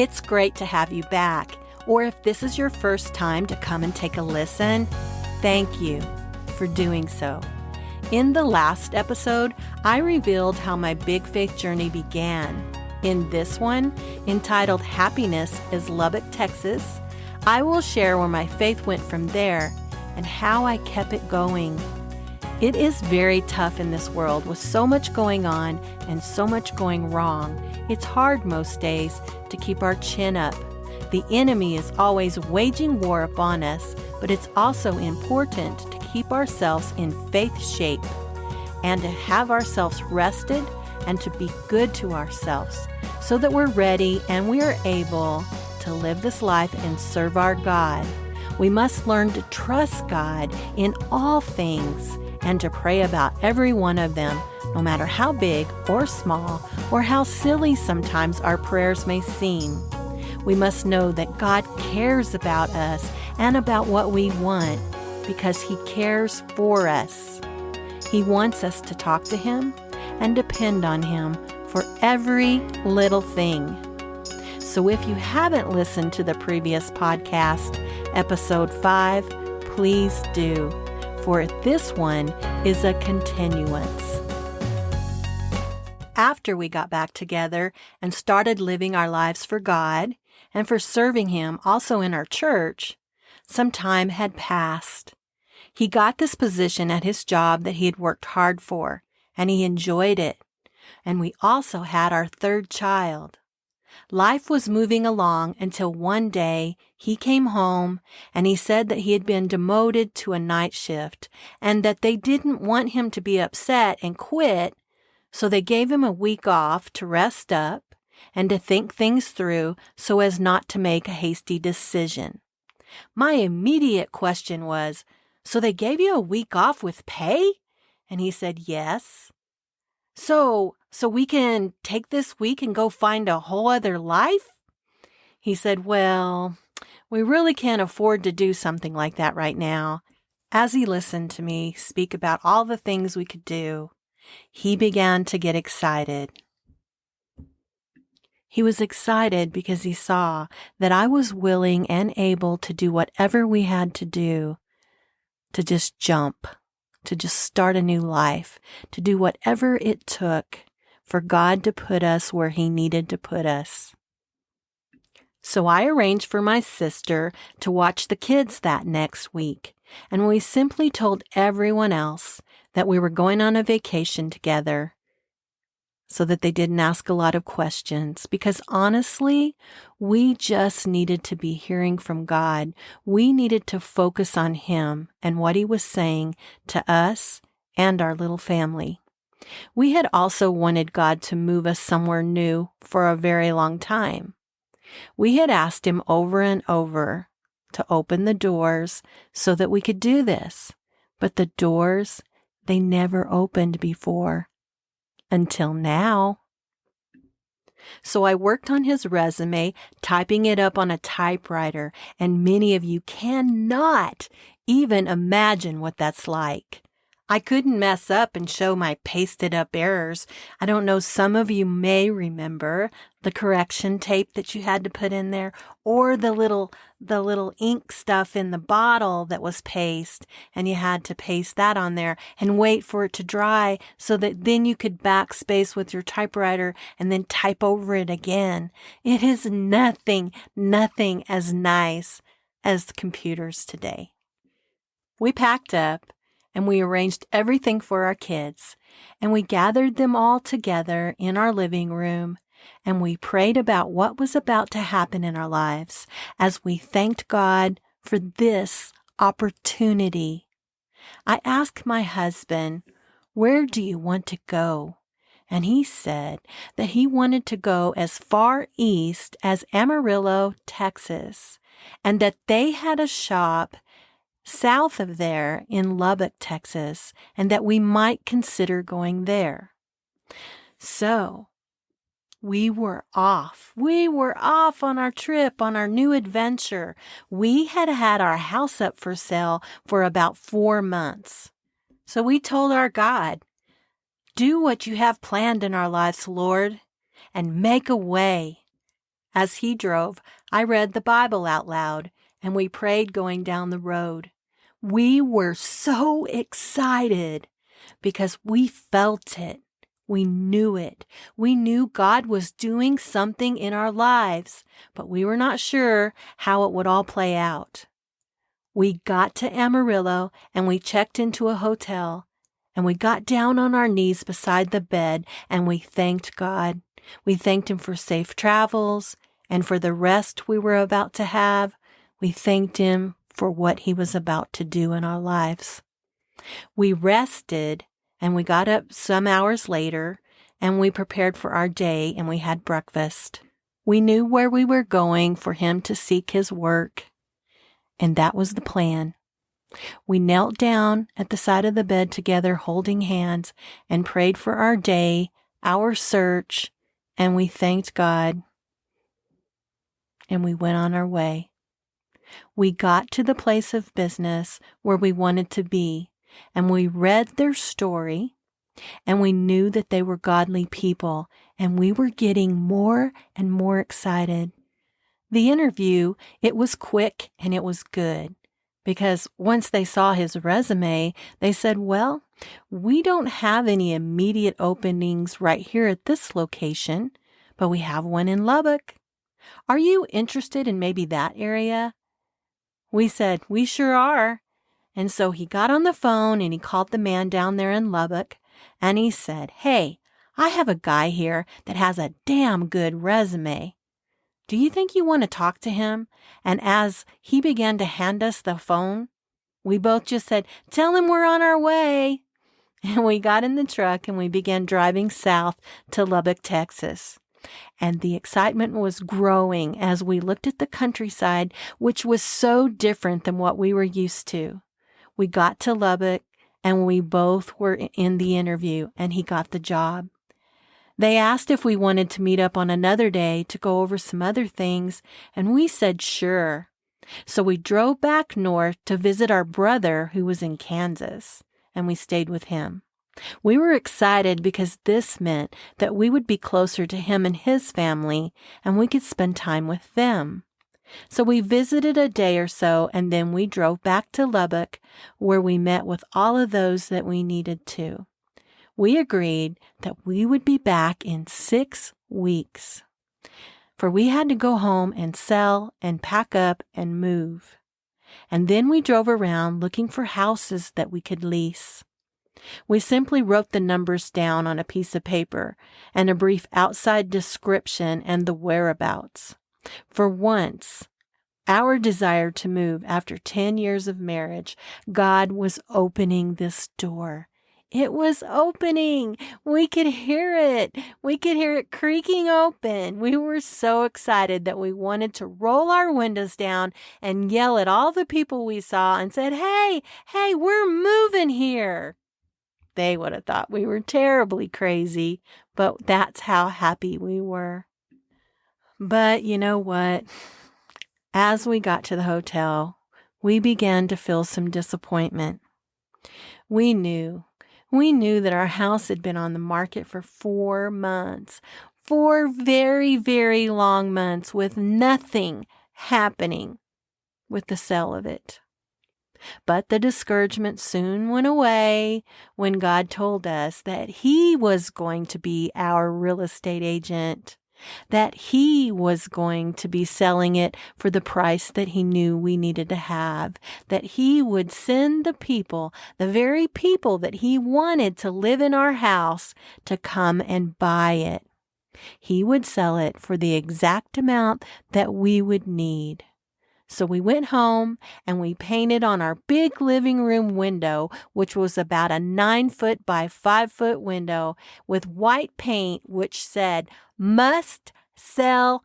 It's great to have you back. Or if this is your first time to come and take a listen, thank you for doing so. In the last episode, I revealed how my big faith journey began. In this one, entitled Happiness is Lubbock, Texas, I will share where my faith went from there and how I kept it going. It is very tough in this world with so much going on and so much going wrong. It's hard most days to keep our chin up. The enemy is always waging war upon us, but it's also important to keep ourselves in faith shape and to have ourselves rested and to be good to ourselves so that we're ready and we are able to live this life and serve our God. We must learn to trust God in all things and to pray about every one of them, no matter how big or small or how silly sometimes our prayers may seem. We must know that God cares about us and about what we want because He cares for us. He wants us to talk to Him and depend on Him for every little thing. So if you haven't listened to the previous podcast, episode 5, please do, for this one is a continuance. After we got back together and started living our lives for God and for serving Him also in our church, some time had passed. He got this position at his job that he had worked hard for, and he enjoyed it. And we also had our third child. Life was moving along until one day he came home and he said that he had been demoted to a night shift and that they didn't want him to be upset and quit, so they gave him a week off to rest up and to think things through so as not to make a hasty decision. My immediate question was, so they gave you a week off with pay? And he said, yes. So we can take this week and go find a whole other life? He said, well, we really can't afford to do something like that right now. As he listened to me speak about all the things we could do, he began to get excited. He was excited because he saw that I was willing and able to do whatever we had to do to just jump, to just start a new life, to do whatever it took for God to put us where He needed to put us. So I arranged for my sister to watch the kids that next week, and we simply told everyone else that we were going on a vacation together so that they didn't ask a lot of questions, because honestly, we just needed to be hearing from God. We needed to focus on Him and what He was saying to us and our little family. We had also wanted God to move us somewhere new for a very long time. We had asked Him over and over to open the doors so that we could do this, but the doors, they never opened before. Until now. So I worked on his resume, typing it up on a typewriter, and many of you cannot even imagine what that's like. I couldn't mess up and show my pasted up errors. I don't know, some of you may remember the correction tape that you had to put in there, or the little ink stuff in the bottle that was paste, and you had to paste that on there and wait for it to dry so that then you could backspace with your typewriter and then type over it again. It is nothing as nice as the computers today. We packed up and we arranged everything for our kids, and we gathered them all together in our living room, and we prayed about what was about to happen in our lives as we thanked God for this opportunity. I asked my husband, where do you want to go? And he said that he wanted to go as far east as Amarillo, Texas, and that they had a shop south of there in Lubbock, Texas, and that we might consider going there. So we were off. We were off on our trip, on our new adventure. We had had our house up for sale for about 4 months. So we told our God, do what you have planned in our lives, Lord, and make a way. As he drove, I read the Bible out loud, and we prayed going down the road. We were so excited because we felt it. We knew it. We knew God was doing something in our lives, but we were not sure how it would all play out. We got to Amarillo and we checked into a hotel, and we got down on our knees beside the bed and we thanked God. We thanked Him for safe travels and for the rest we were about to have. We thanked Him for what He was about to do in our lives. We rested and we got up some hours later and we prepared for our day and we had breakfast. We knew where we were going for Him to seek His work, and that was the plan. We knelt down at the side of the bed together, holding hands, and prayed for our day, our search, and we thanked God, and we went on our way. We got to the place of business where we wanted to be, and we read their story, and we knew that they were godly people, and we were getting more and more excited. The interview, it was quick and it was good, because once they saw his resume, they said, well, we don't have any immediate openings right here at this location, but we have one in Lubbock. Are you interested in maybe that area? We said, we sure are. And so he got on the phone and he called the man down there in Lubbock, and he said, hey, I have a guy here that has a damn good resume. Do you think you want to talk to him? And as he began to hand us the phone, we both just said, tell him we're on our way. And we got in the truck and we began driving south to Lubbock, Texas. And the excitement was growing as we looked at the countryside, which was so different than what we were used to. We got to Lubbock and we both were in the interview, and he got the job. They asked if we wanted to meet up on another day to go over some other things, and we said sure. So we drove back north to visit our brother who was in Kansas, and we stayed with him. We were excited because this meant that we would be closer to him and his family, and we could spend time with them. So we visited a day or so, and then we drove back to Lubbock, where we met with all of those that we needed to. We agreed that we would be back in 6 weeks, for we had to go home and sell and pack up and move. And then we drove around looking for houses that we could lease. We simply wrote the numbers down on a piece of paper and a brief outside description and the whereabouts. For once, our desire to move after 10 years of marriage, God was opening this door. It was opening. We could hear it. We could hear it creaking open. We were so excited that we wanted to roll our windows down and yell at all the people we saw and said, hey, we're moving here. They would have thought we were terribly crazy, but that's how happy we were. But you know what? As we got to the hotel, we began to feel some disappointment. We knew that our house had been on the market for 4 months, 4 very, very long months, with nothing happening with the sale of it. But the discouragement soon went away when God told us that He was going to be our real estate agent, that He was going to be selling it for the price that He knew we needed to have, that He would send the people, the very people that He wanted to live in our house, to come and buy it. He would sell it for the exact amount that we would need. So we went home and we painted on our big living room window, which was about a 9-foot by 5-foot window, with white paint which said, "Must sell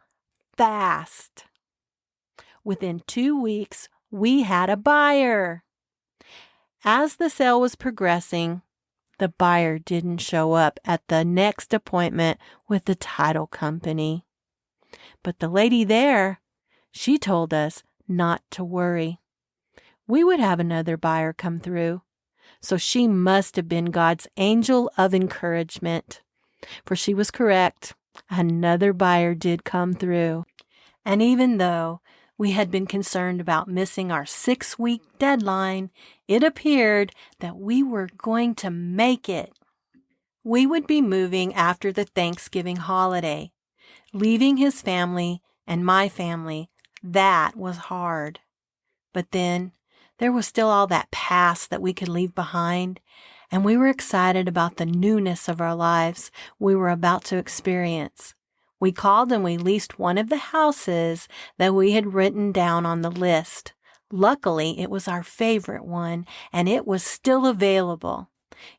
fast." Within 2 weeks, we had a buyer. As the sale was progressing, the buyer didn't show up at the next appointment with the title company. But the lady there, she told us not to worry. We would have another buyer come through. So she must have been God's angel of encouragement, for she was correct. Another buyer did come through. And even though we had been concerned about missing our 6-week deadline, it appeared that we were going to make it. We would be moving after the Thanksgiving holiday. Leaving his family and my family, that was hard. But then there was still all that past that we could leave behind, and we were excited about the newness of our lives we were about to experience. We called and we leased one of the houses that we had written down on the list. Luckily, it was our favorite one, and it was still available.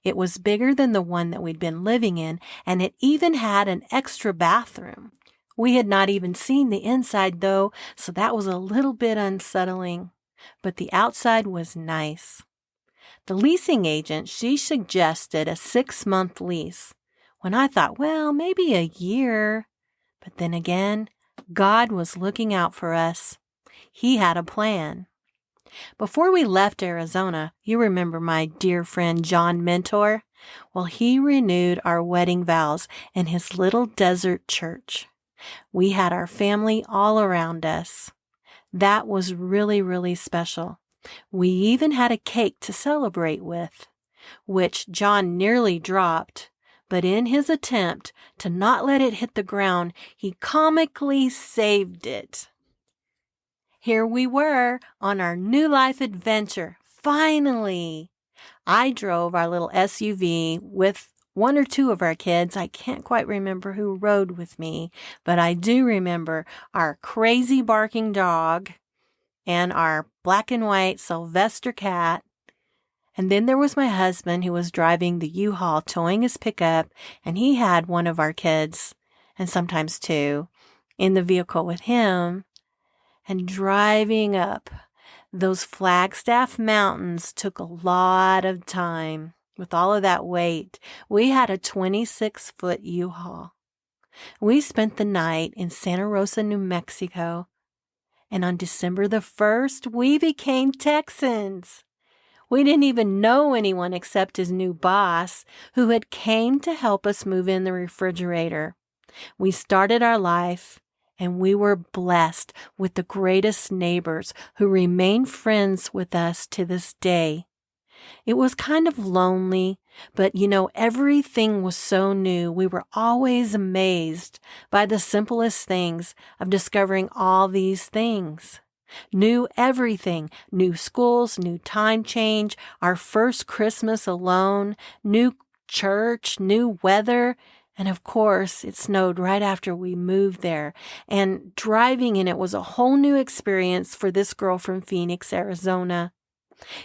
It was bigger than the one that we'd been living in, and it even had an extra bathroom. We had not even seen the inside, though, so that was a little bit unsettling. But the outside was nice. The leasing agent, she suggested a 6-month lease, when I thought, well, maybe a year. But then again, God was looking out for us. He had a plan. Before we left Arizona, you remember my dear friend John Mentor? Well, he renewed our wedding vows in his little desert church. We had our family all around us. That was really, really special. We even had a cake to celebrate with, which John nearly dropped, but in his attempt to not let it hit the ground, he comically saved it. Here we were on our new life adventure, finally. I drove our little SUV with one or two of our kids. I can't quite remember who rode with me, but I do remember our crazy barking dog and our black and white Sylvester cat. And then there was my husband who was driving the U-Haul towing his pickup, and he had one of our kids, and sometimes two, in the vehicle with him. And driving up those Flagstaff mountains took a lot of time. With all of that weight, we had a 26-foot U-Haul. We spent the night in Santa Rosa, New Mexico, and on December the 1st, we became Texans. We didn't even know anyone except his new boss, who had came to help us move in the refrigerator. We started our life, and we were blessed with the greatest neighbors who remain friends with us to this day. It was kind of lonely, but everything was so new. We were always amazed by the simplest things of discovering all these things. New everything, new schools, new time change, our first Christmas alone, new church, new weather, and of course, it snowed right after we moved there, and driving in it was a whole new experience for this girl from Phoenix, Arizona.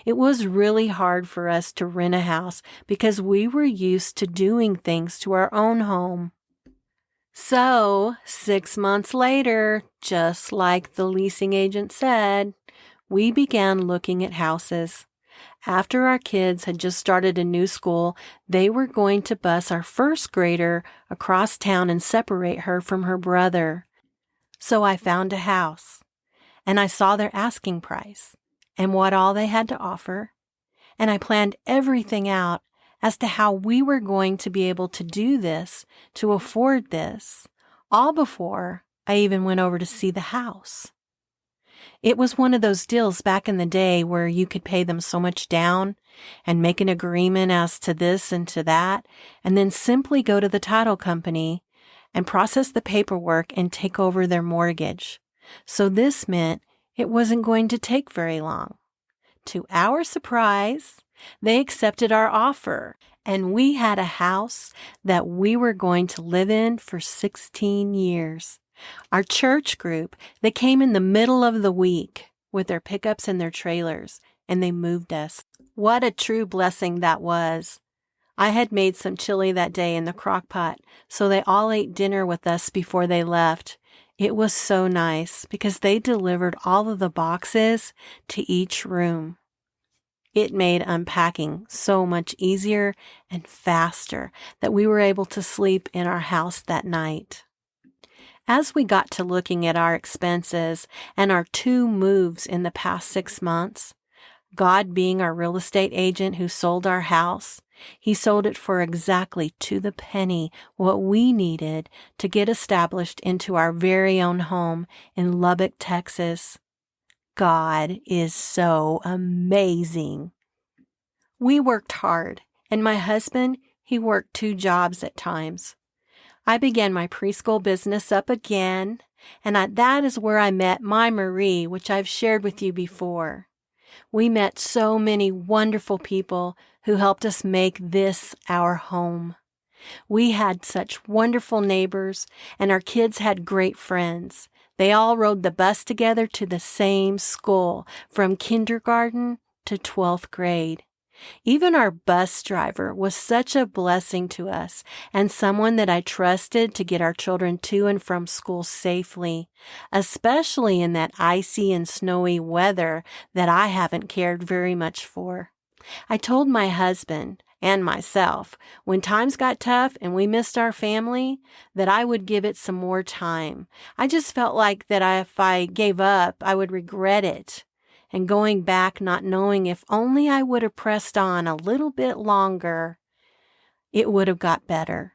It was really hard for us to rent a house because we were used to doing things to our own home. So, 6 months later, just like the leasing agent said, we began looking at houses. After our kids had just started a new school, they were going to bus our first grader across town and separate her from her brother. So I found a house, and I saw their asking price and what all they had to offer, and I planned everything out as to how we were going to be able to do this, to afford this, all before I even went over to see the house. It was one of those deals back in the day where you could pay them so much down and make an agreement as to this and to that, and then simply go to the title company and process the paperwork and take over their mortgage. So this meant it wasn't going to take very long. To our surprise, they accepted our offer, and we had a house that we were going to live in for 16 years. Our church group, they came in the middle of the week with their pickups and their trailers, and they moved us. What a true blessing that was. I had made some chili that day in the crock pot, so they all ate dinner with us before they left. It was so nice because they delivered all of the boxes to each room. It made unpacking so much easier and faster that we were able to sleep in our house that night. As we got to looking at our expenses and our 2 moves in the past 6 months, God being our real estate agent who sold our house, He sold it for exactly to the penny what we needed to get established into our very own home in Lubbock, Texas. God is so amazing. We worked hard, and my husband, he worked 2 jobs at times. I began my preschool business up again, and that is where I met my Marie, which I've shared with you before. We met so many wonderful people who helped us make this our home. We had such wonderful neighbors, and our kids had great friends. They all rode the bus together to the same school from kindergarten to 12th grade. Even our bus driver was such a blessing to us and someone that I trusted to get our children to and from school safely, especially in that icy and snowy weather that I haven't cared very much for. I told my husband and myself when times got tough and we missed our family that I would give it some more time. I just felt like that if I gave up, I would regret it. And going back not knowing if only I would have pressed on a little bit longer, it would have got better.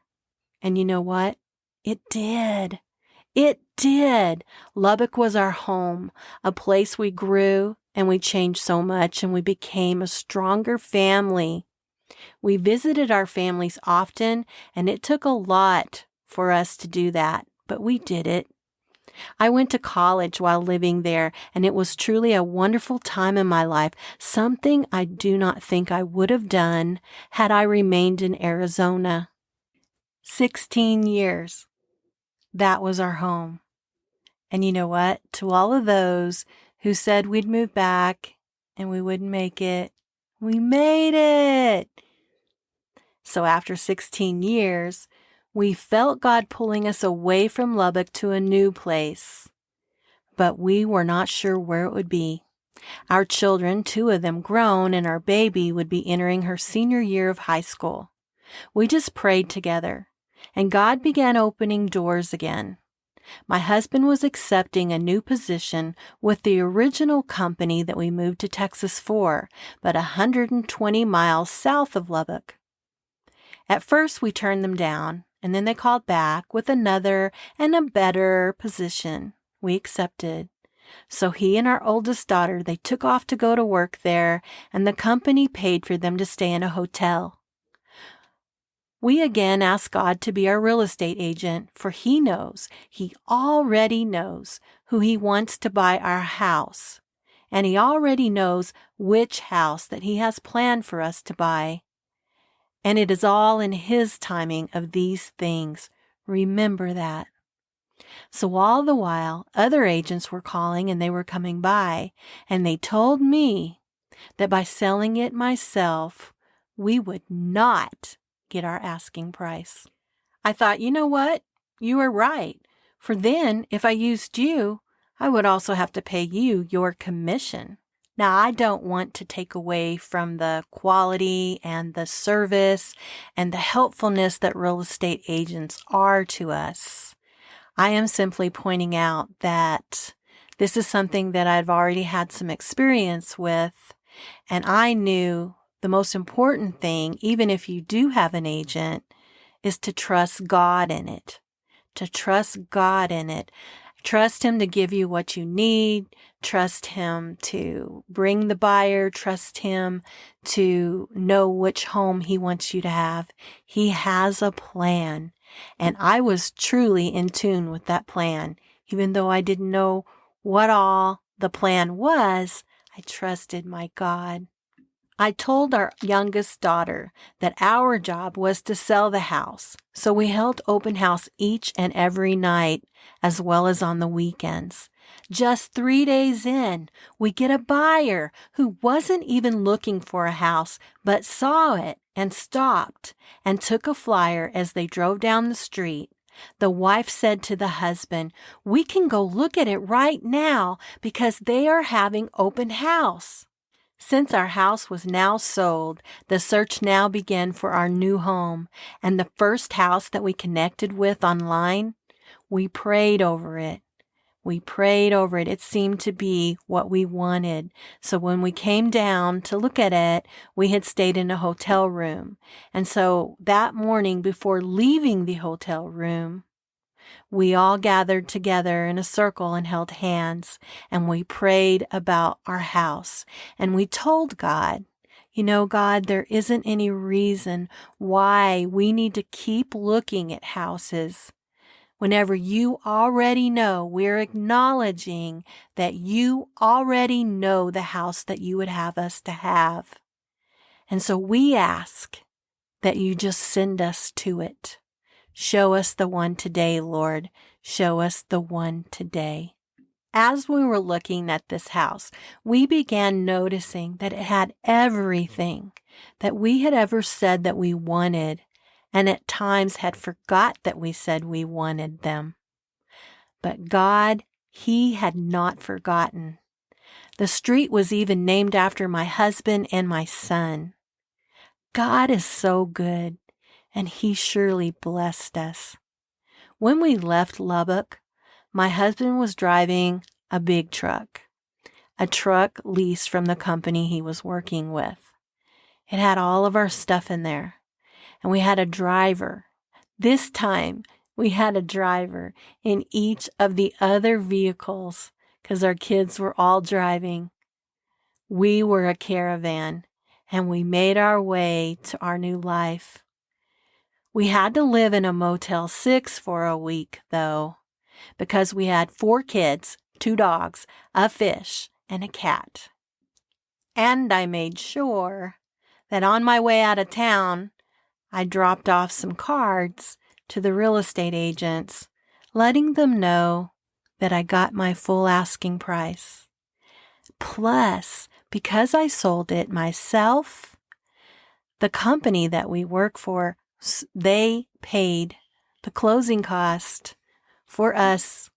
And you know what? It did. It did. Lubbock was our home, a place we grew and we changed so much and we became a stronger family. We visited our families often and it took a lot for us to do that, but we did it. I went to college while living there, and it was truly a wonderful time in my life, something I do not think I would have done had I remained in Arizona. 16 years. That was our home. And you know what? To all of those who said we'd move back and we wouldn't make it, we made it. So after 16 years, we felt God pulling us away from Lubbock to a new place. But we were not sure where it would be. Our children, 2 of them grown, and our baby would be entering her senior year of high school. We just prayed together, and God began opening doors again. My husband was accepting a new position with the original company that we moved to Texas for, but 120 miles south of Lubbock. At first, we turned them down, and then they called back with another and a better position. We accepted. So he and our oldest daughter, they took off to go to work there, and the company paid for them to stay in a hotel. We again asked God to be our real estate agent, for He already knows who He wants to buy our house, and He already knows which house that He has planned for us to buy. And it is all in His timing of these things. Remember that. So all the while, other agents were calling and they were coming by, and they told me that by selling it myself, we would not get our asking price. I thought, you know what? You are right. For then, if I used you, I would also have to pay you your commission. Now, I don't want to take away from the quality and the service and the helpfulness that real estate agents are to us. I am simply pointing out that this is something that I've already had some experience with, and I knew the most important thing, even if you do have an agent, is to trust God in it. To trust God in it. Trust Him to give you what you need. Trust Him to bring the buyer. Trust Him to know which home He wants you to have. He has a plan. And I was truly in tune with that plan. Even though I didn't know what all the plan was, I trusted my God. I told our youngest daughter that our job was to sell the house, so we held open house each and every night, as well as on the weekends. Just 3 days in, we get a buyer who wasn't even looking for a house, but saw it and stopped and took a flyer as they drove down the street. The wife said to the husband, "We can go look at it right now because they are having open house." Since our house was now sold, the search now began for our new home, and the first house that we connected with online, we prayed over it. We prayed over it. It seemed to be what we wanted. So when we came down to look at it, we had stayed in a hotel room. And so that morning before leaving the hotel room, we all gathered together in a circle and held hands, and we prayed about our house. And we told God, God, there isn't any reason why we need to keep looking at houses. Whenever you already know, we're acknowledging that you already know the house that you would have us to have. And so we ask that you just send us to it. Show us the one today, Lord. Show us the one today. As we were looking at this house, we began noticing that it had everything that we had ever said that we wanted, and at times had forgot that we said we wanted them. But God, He had not forgotten. The street was even named after my husband and my son. God is so good, and He surely blessed us. When we left Lubbock, my husband was driving a big truck, a truck leased from the company he was working with. It had all of our stuff in there, and we had a driver. This time, we had a driver in each of the other vehicles because our kids were all driving. We were a caravan, and we made our way to our new life. We had to live in a Motel 6 for a week, though, because we had 4 kids, 2 dogs, a fish, and a cat. And I made sure that on my way out of town, I dropped off some cards to the real estate agents, letting them know that I got my full asking price. Plus, because I sold it myself, the company that we work for, they paid the closing cost for us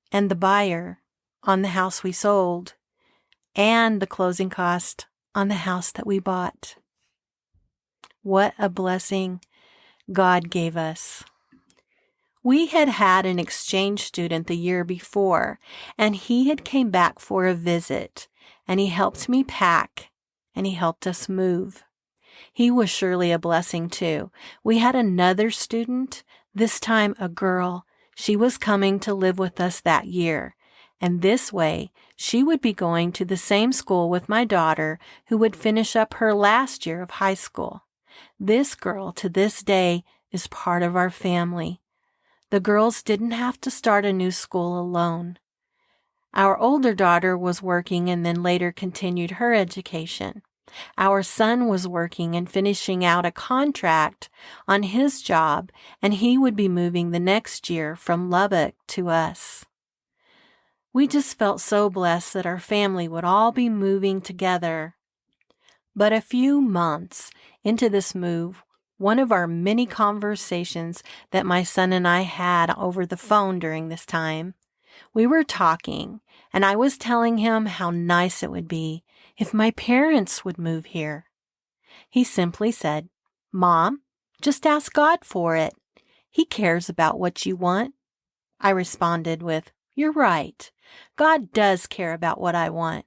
and the buyer on the house we sold, and the closing cost on the house that we bought. What a blessing God gave us. We had had an exchange student the year before, and he had came back for a visit, and he helped me pack, and he helped us move. He was surely a blessing too. We had another student, this time a girl. She was coming to live with us that year, and this way she would be going to the same school with my daughter, who would finish up her last year of high school. This girl, to this day, is part of our family. The girls didn't have to start a new school alone. Our older daughter was working and then later continued her education. Our son was working and finishing out a contract on his job, and he would be moving the next year from Lubbock to us. We just felt so blessed that our family would all be moving together. But a few months into this move, one of our many conversations that my son and I had over the phone during this time, we were talking, and I was telling him how nice it would be if my parents would move here. He simply said, "Mom, just ask God for it. He cares about what you want." I responded with, "You're right. God does care about what I want."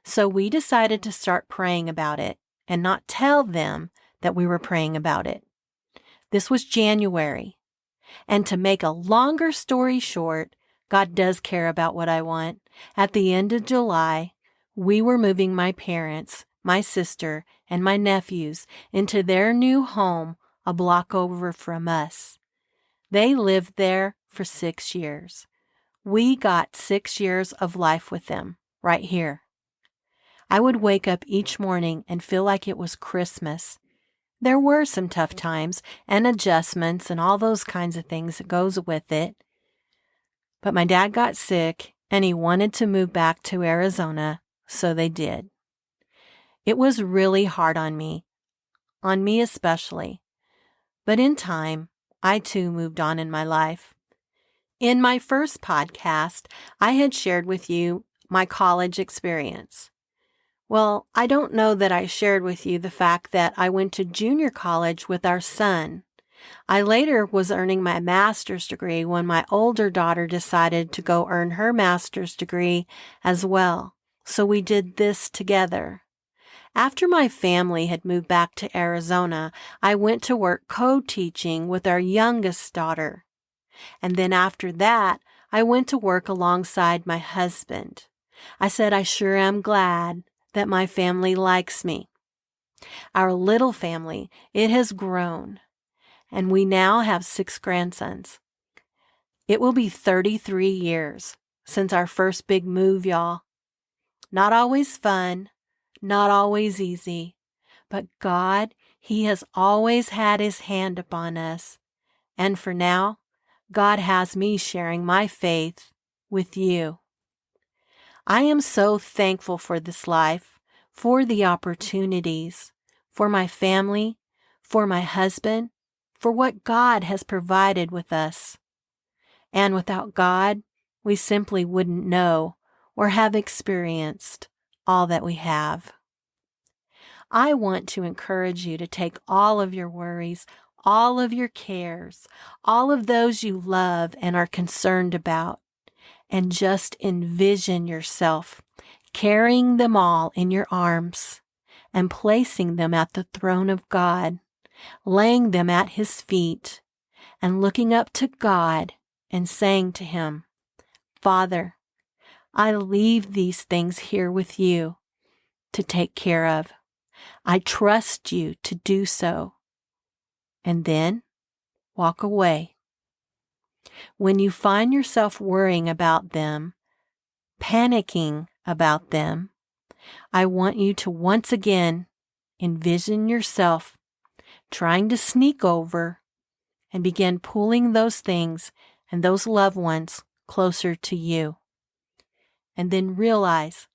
So we decided to start praying about it and not tell them that we were praying about it. This was January. And to make a longer story short, God does care about what I want. At the end of July, we were moving my parents, my sister, and my nephews into their new home a block over from us. They lived there for 6 years. We got 6 years of life with them right here. I would wake up each morning and feel like it was Christmas. There were some tough times and adjustments and all those kinds of things that goes with it. But my dad got sick and he wanted to move back to Arizona, so they did. It was really hard on me especially. But in time, I too moved on in my life. In my first podcast, I had shared with you my college experience. Well, I don't know that I shared with you the fact that I went to junior college with our son. I later was earning my master's degree when my older daughter decided to go earn her master's degree as well. So we did this together. After my family had moved back to Arizona, I went to work co-teaching with our youngest daughter. And then after that, I went to work alongside my husband. I said, I sure am glad that my family likes me. Our little family, it has grown, and we now have 6 grandsons. It will be 33 years since our first big move, y'all. Not always fun, not always easy, but God, He has always had His hand upon us. And for now, God has me sharing my faith with you. I am so thankful for this life, for the opportunities, for my family, for my husband, for what God has provided with us. And without God, we simply wouldn't know or have experienced all that we have. I want to encourage you to take all of your worries, all of your cares, all of those you love and are concerned about, and just envision yourself carrying them all in your arms and placing them at the throne of God, laying them at His feet, and looking up to God and saying to Him, Father, I leave these things here with you to take care of. I trust you to do so. And then walk away. When you find yourself worrying about them, panicking about them, I want you to once again envision yourself trying to sneak over and begin pulling those things and those loved ones closer to you. And then realize,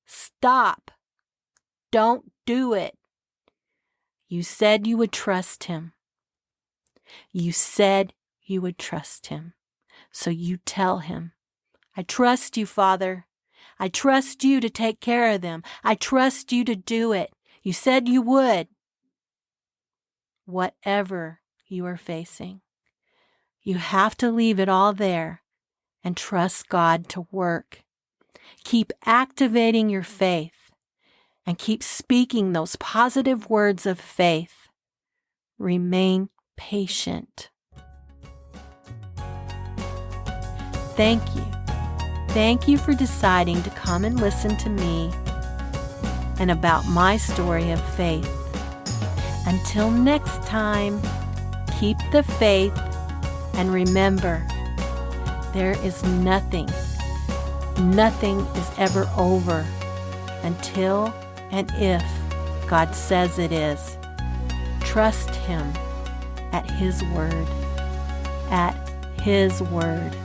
stop. Don't do it. You said you would trust Him. You said you would trust Him. So you tell Him, I trust you, Father. I trust you to take care of them. I trust you to do it. You said you would. Whatever you are facing, you have to leave it all there and trust God to work. Keep activating your faith and keep speaking those positive words of faith. Remain patient. Thank you. Thank you for deciding to come and listen to me and about my story of faith. Until next time, keep the faith and remember, there is nothing is ever over until and if God says it is. Trust Him at His word. At His word.